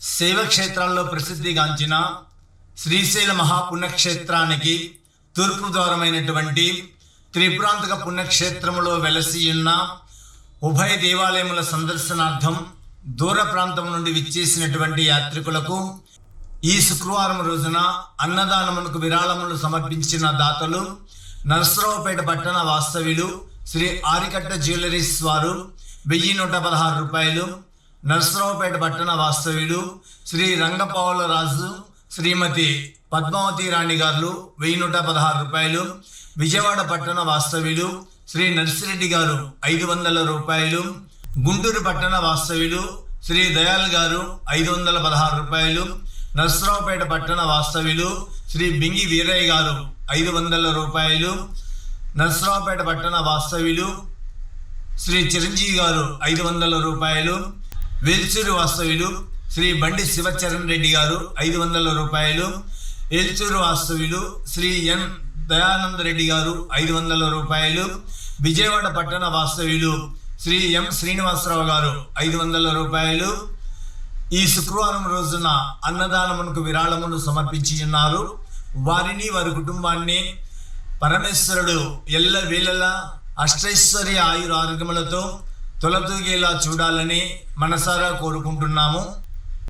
శైవక్షేత్రాల్లో ప్రసిద్ధిగాంచిన శ్రీశైల మహాపుణ్యక్షేత్రానికి తూర్పు ద్వారమైనటువంటి త్రిపురాంతక పుణ్యక్షేత్రములో వెలసి ఉన్న ఉభయ దేవాలయముల సందర్శనార్థం దూర ప్రాంతం నుండి విచ్చేసినటువంటి యాత్రికులకు ఈ శుక్రవారం రోజున అన్నదానమునకు విరాళములు సమర్పించిన దాతలు నరసరావుపేట పట్టణ వాస్తవ్యులు శ్రీ ఆరికట్ట జ్యువెలరీస్ వారు 1116 రూపాయలు, నరసరావుపేట పట్టణ వాస్తవ్యులు శ్రీ రంగపావుల రాజు శ్రీమతి పద్మావతి రాణి గారు 1116 రూపాయలు, విజయవాడ పట్టణ వాస్తవ్యులు శ్రీ నర్సిరెడ్డి గారు 500 రూపాయలు, గుంటూరు పట్టణ వాస్తవ్యులు శ్రీ దయాల్ గారు 516 రూపాయలు, నరసరావుపేట పట్టణ వాస్తవ్యులు శ్రీ బింగి వీరయ్య గారు 500 రూపాయలు, నరసరావుపేట పట్టణ వాస్తవ్యులు శ్రీ చిరంజీవి గారు 500 రూపాయలు, వేల్చూరు వాస్తవ్యులు శ్రీ బండి శివచరణ్ రెడ్డి గారు 500 రూపాయలు, ఏల్చూరు వాస్తవ్యులు శ్రీ ఎన్ దయానంద రెడ్డి గారు 500 రూపాయలు, విజయవాడ పట్టణ వాస్తవ్యులు శ్రీ ఎం శ్రీనివాసరావు గారు 500 రూపాయలు ఈ శుక్రవారం రోజున అన్నదానమునకు విరాళమును సమర్పించి ఉన్నారు. వారిని వారి కుటుంబాన్ని పరమేశ్వరుడు ఎల్ల వేళలా అష్టైశ్వర్య ఆయుర ఆరోగ్యములతో తొలతూగేలా చూడాలని మనసారా కోరుకుంటున్నాము.